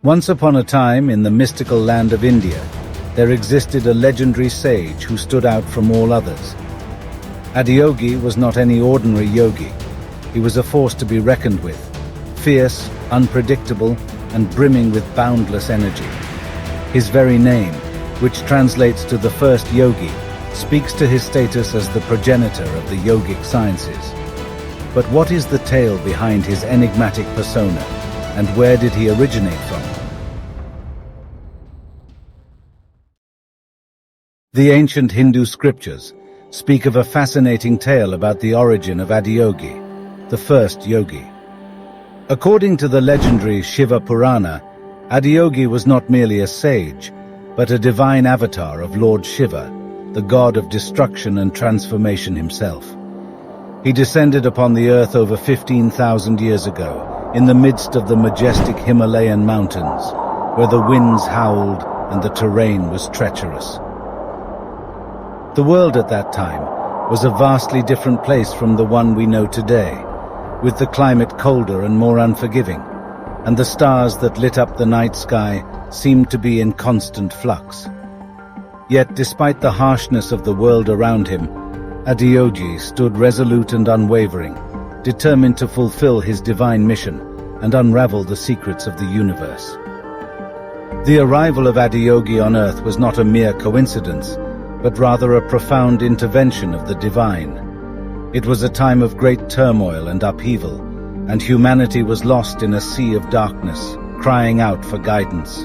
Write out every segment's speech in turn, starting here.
Once upon a time, in the mystical land of India, there existed a legendary sage who stood out from all others. Adiyogi was not any ordinary yogi. He was a force to be reckoned with, fierce, unpredictable, and brimming with boundless energy. His very name, which translates to the first yogi, speaks to his status as the progenitor of the yogic sciences. But what is the tale behind his enigmatic persona, and where did he originate from? The ancient Hindu scriptures speak of a fascinating tale about the origin of Adiyogi, the first yogi. According to the legendary Shiva Purana, Adiyogi was not merely a sage, but a divine avatar of Lord Shiva, the god of destruction and transformation himself. He descended upon the earth over 15,000 years ago, in the midst of the majestic Himalayan mountains, where the winds howled and the terrain was treacherous. The world at that time was a vastly different place from the one we know today, with the climate colder and more unforgiving, and the stars that lit up the night sky seemed to be in constant flux. Yet, despite the harshness of the world around him, Adiyogi stood resolute and unwavering, determined to fulfill his divine mission and unravel the secrets of the universe. The arrival of Adiyogi on earth was not a mere coincidence, but rather a profound intervention of the divine. It was a time of great turmoil and upheaval, and humanity was lost in a sea of darkness, crying out for guidance.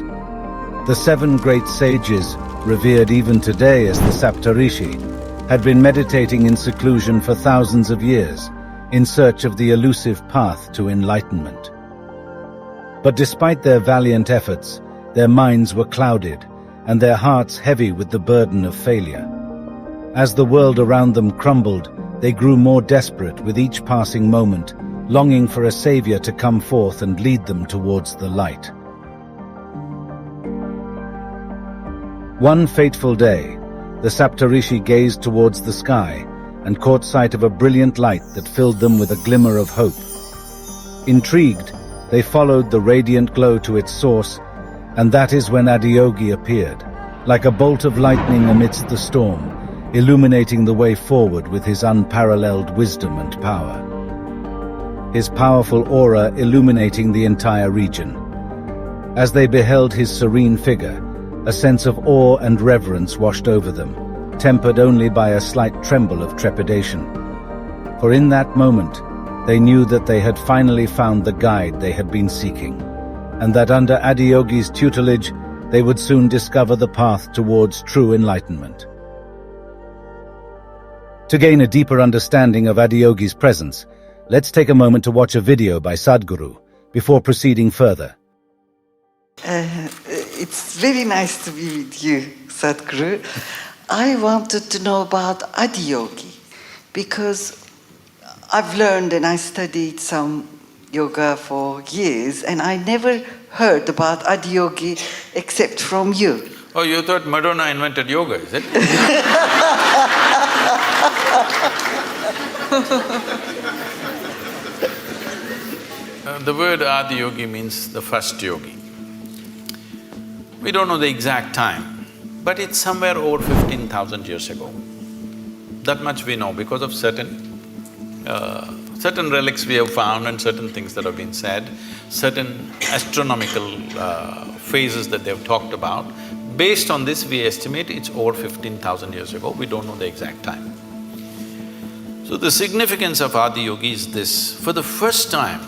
The 7 great sages, revered even today as the Sapta Rishis, had been meditating in seclusion for thousands of years, in search of the elusive path to enlightenment. But despite their valiant efforts, their minds were clouded, and their hearts heavy with the burden of failure. As the world around them crumbled, they grew more desperate with each passing moment, longing for a savior to come forth and lead them towards the light. One fateful day, the Sapta Rishi gazed towards the sky and caught sight of a brilliant light that filled them with a glimmer of hope. Intrigued, they followed the radiant glow to its source, and that is when Adiyogi appeared, like a bolt of lightning amidst the storm, illuminating the way forward with his unparalleled wisdom and power. His powerful aura illuminating the entire region. As they beheld his serene figure, a sense of awe and reverence washed over them, tempered only by a slight tremble of trepidation. For in that moment, they knew that they had finally found the guide they had been seeking, and that under Adiyogi's tutelage, they would soon discover the path towards true enlightenment. To gain a deeper understanding of Adiyogi's presence, let's take a moment to watch a video by Sadhguru before proceeding further. It's very nice to be with you, Sadhguru. I wanted to know about Adiyogi because I've learned and I studied some yoga for years and I never heard about Adiyogi except from you. Oh, you thought Madonna invented yoga, is it? The word Adiyogi means the first yogi. We don't know the exact time, but it's somewhere over 15,000 years ago. That much we know because of certain relics we have found and certain things that have been said, certain astronomical phases that they've talked about. Based on this, we estimate it's over 15,000 years ago, we don't know the exact time. So the significance of Adiyogi is this: for the first time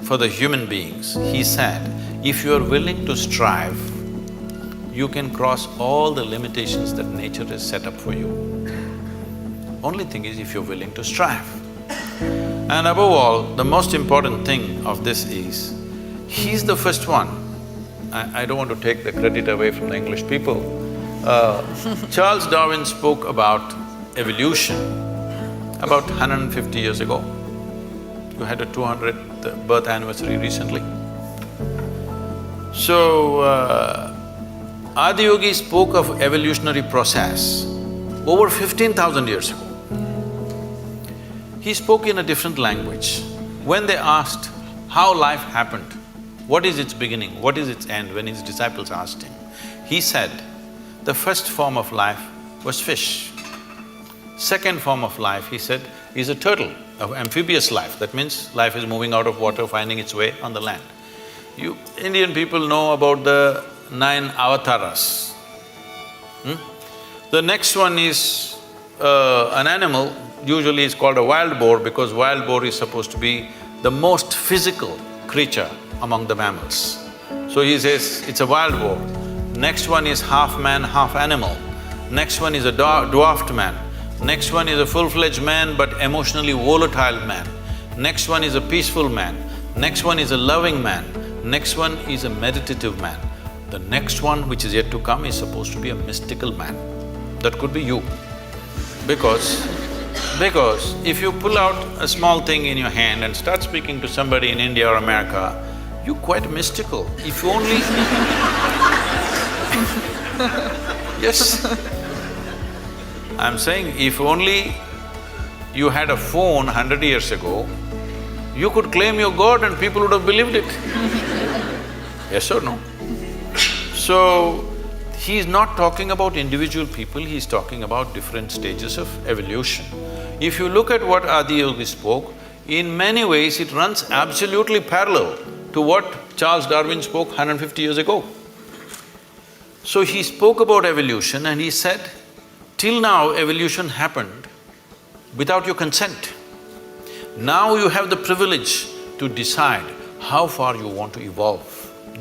for the human beings, he said, if you are willing to strive, you can cross all the limitations that nature has set up for you. Only thing is if you're willing to strive. And above all, the most important thing of this is, he's the first one. I don't want to take the credit away from the English people. Charles Darwin spoke about evolution about 150 years ago. You had a 200th birth anniversary recently. So, Adiyogi spoke of evolutionary process over 15,000 years ago. He spoke in a different language. When they asked how life happened, What is its beginning? What is its end? When his disciples asked him, he said, the first form of life was fish. Second form of life, he said, is a turtle, of amphibious life. That means life is moving out of water, finding its way on the land. You Indian people know about the 9 avatars. The next one is an animal, usually it's called a wild boar because wild boar is supposed to be the most physical creature among the mammals. So he says, it's a wild boar. Next one is half man, half animal. Next one is a dwarfed man. Next one is a full-fledged man but emotionally volatile man. Next one is a peaceful man. Next one is a loving man. Next one is a meditative man. The next one, which is yet to come, is supposed to be a mystical man. That could be you. Because if you pull out a small thing in your hand and start speaking to somebody in India or America, you're quite mystical. If you only… Yes. I'm saying, if only you had a phone 100 years ago, you could claim you're God and people would have believed it. Yes or no? So, he's not talking about individual people, he's talking about different stages of evolution. If you look at what Adiyogi spoke, in many ways it runs absolutely parallel to what Charles Darwin spoke 150 years ago. So he spoke about evolution and he said, till now evolution happened without your consent. Now you have the privilege to decide how far you want to evolve.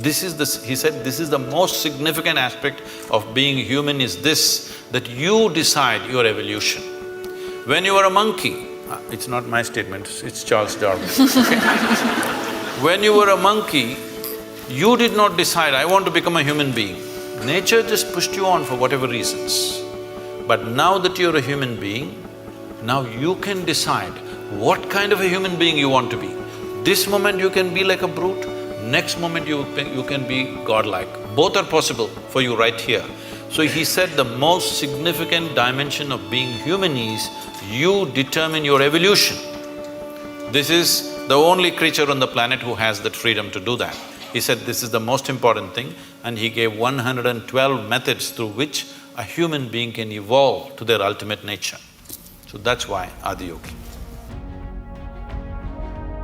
He said, this is the most significant aspect of being human is this, that you decide your evolution. When you were a monkey, it's not my statement, it's Charles Darwin, okay? When you were a monkey, you did not decide, I want to become a human being. Nature just pushed you on for whatever reasons. But now that you're a human being, now you can decide what kind of a human being you want to be. This moment you can be like a brute, next moment you can be godlike. Both are possible for you right here. So he said the most significant dimension of being human is you determine your evolution. This is the only creature on the planet who has that freedom to do that. He said this is the most important thing and he gave 112 methods through which a human being can evolve to their ultimate nature. So that's why Adiyogi.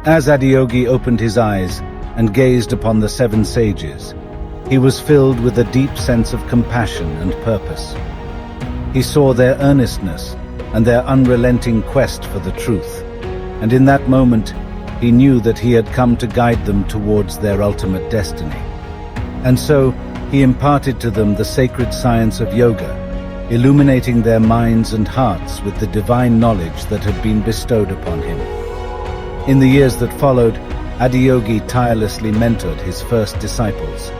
As Adiyogi opened his eyes and gazed upon the 7 sages, he was filled with a deep sense of compassion and purpose. He saw their earnestness and their unrelenting quest for the truth, and in that moment he knew that he had come to guide them towards their ultimate destiny. And so he imparted to them the sacred science of yoga, illuminating their minds and hearts with the divine knowledge that had been bestowed upon him. In the years that followed, Adiyogi tirelessly mentored his first disciples,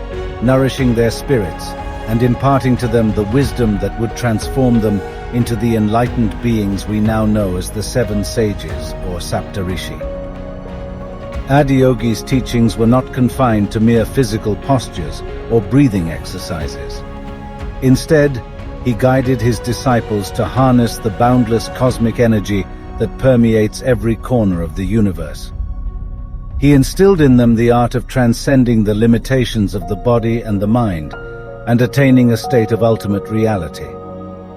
nourishing their spirits and imparting to them the wisdom that would transform them into the enlightened beings we now know as the 7 sages or Sapta Rishis. Adiyogi's teachings were not confined to mere physical postures or breathing exercises. Instead, he guided his disciples to harness the boundless cosmic energy that permeates every corner of the universe. He instilled in them the art of transcending the limitations of the body and the mind and attaining a state of ultimate reality.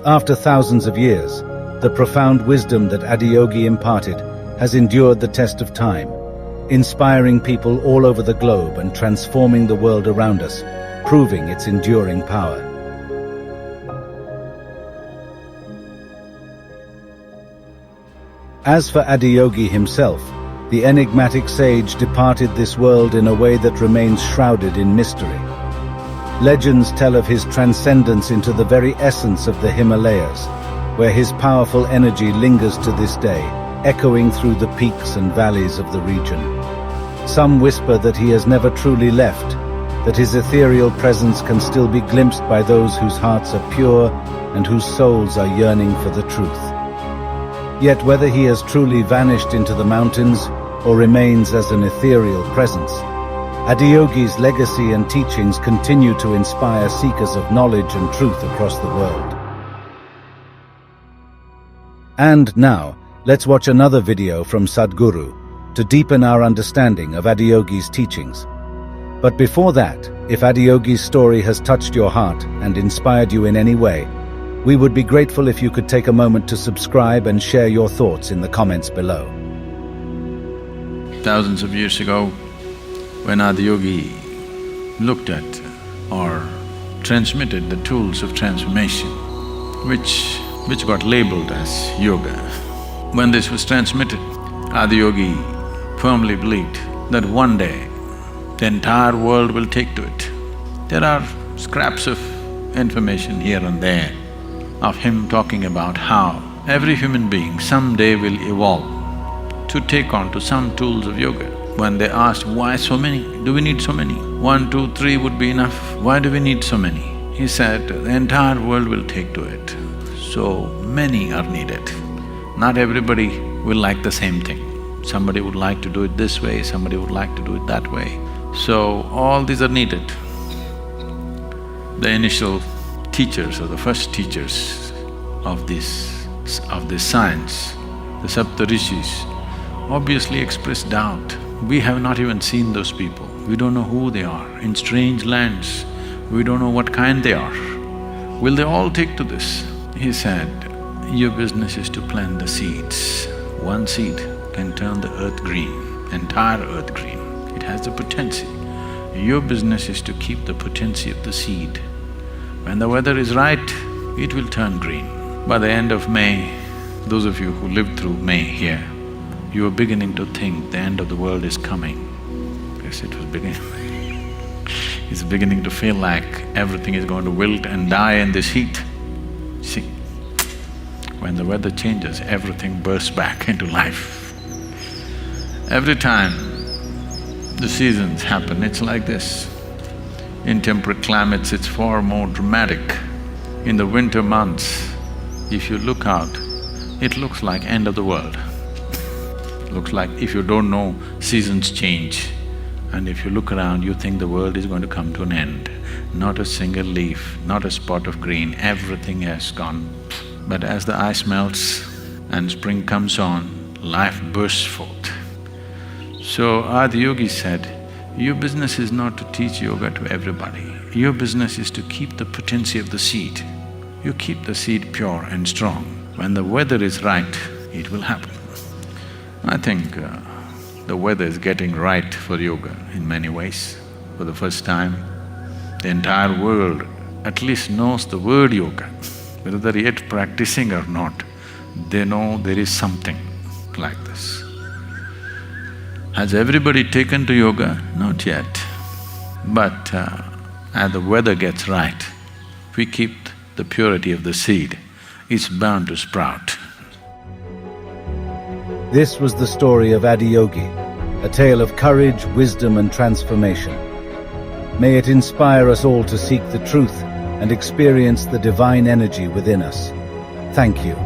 After thousands of years, the profound wisdom that Adiyogi imparted has endured the test of time, inspiring people all over the globe and transforming the world around us, proving its enduring power. As for Adiyogi himself, the enigmatic sage departed this world in a way that remains shrouded in mystery. Legends tell of his transcendence into the very essence of the Himalayas, where his powerful energy lingers to this day, echoing through the peaks and valleys of the region. Some whisper that he has never truly left, that his ethereal presence can still be glimpsed by those whose hearts are pure and whose souls are yearning for the truth. Yet whether he has truly vanished into the mountains or remains as an ethereal presence, Adiyogi's legacy and teachings continue to inspire seekers of knowledge and truth across the world. And now, let's watch another video from Sadhguru to deepen our understanding of Adiyogi's teachings. But before that, if Adiyogi's story has touched your heart and inspired you in any way, we would be grateful if you could take a moment to subscribe and share your thoughts in the comments below. Thousands of years ago, when Adiyogi looked at or transmitted the tools of transformation, which got labeled as yoga. When this was transmitted, Adiyogi firmly believed that one day the entire world will take to it. There are scraps of information here and there of him talking about how every human being someday will evolve to take on to some tools of yoga. When they asked, why so many? Do we need so many? 1, 2, 3 would be enough. Why do we need so many? He said, the entire world will take to it. So many are needed. Not everybody will like the same thing. Somebody would like to do it this way, somebody would like to do it that way. So all these are needed. The initial teachers or the first teachers of this science, the Sapta Rishis, obviously expressed doubt. We have not even seen those people. We don't know who they are. In strange lands, we don't know what kind they are. Will they all take to this? He said, your business is to plant the seeds. One seed can turn the earth green, entire earth green. It has the potency. Your business is to keep the potency of the seed. When the weather is right, it will turn green. By the end of May, those of you who lived through May here, you are beginning to think the end of the world is coming. Yes, it was beginning. It's beginning to feel like everything is going to wilt and die in this heat. See, when the weather changes, everything bursts back into life. Every time the seasons happen, it's like this. In temperate climates, it's far more dramatic. In the winter months, if you look out, it looks like end of the world. Looks like if you don't know, seasons change. And if you look around, you think the world is going to come to an end. Not a single leaf, not a spot of green, everything has gone. But as the ice melts and spring comes on, life bursts forth. So Adiyogi said, your business is not to teach yoga to everybody. Your business is to keep the potency of the seed. You keep the seed pure and strong. When the weather is right, it will happen. I think the weather is getting right for yoga in many ways. For the first time, the entire world at least knows the word yoga. Whether they're yet practicing or not, they know there is something like this. Has everybody taken to yoga? Not yet. But as the weather gets right, if we keep the purity of the seed, it's bound to sprout. This was the story of Adiyogi, a tale of courage, wisdom and transformation. May it inspire us all to seek the truth and experience the divine energy within us. Thank you.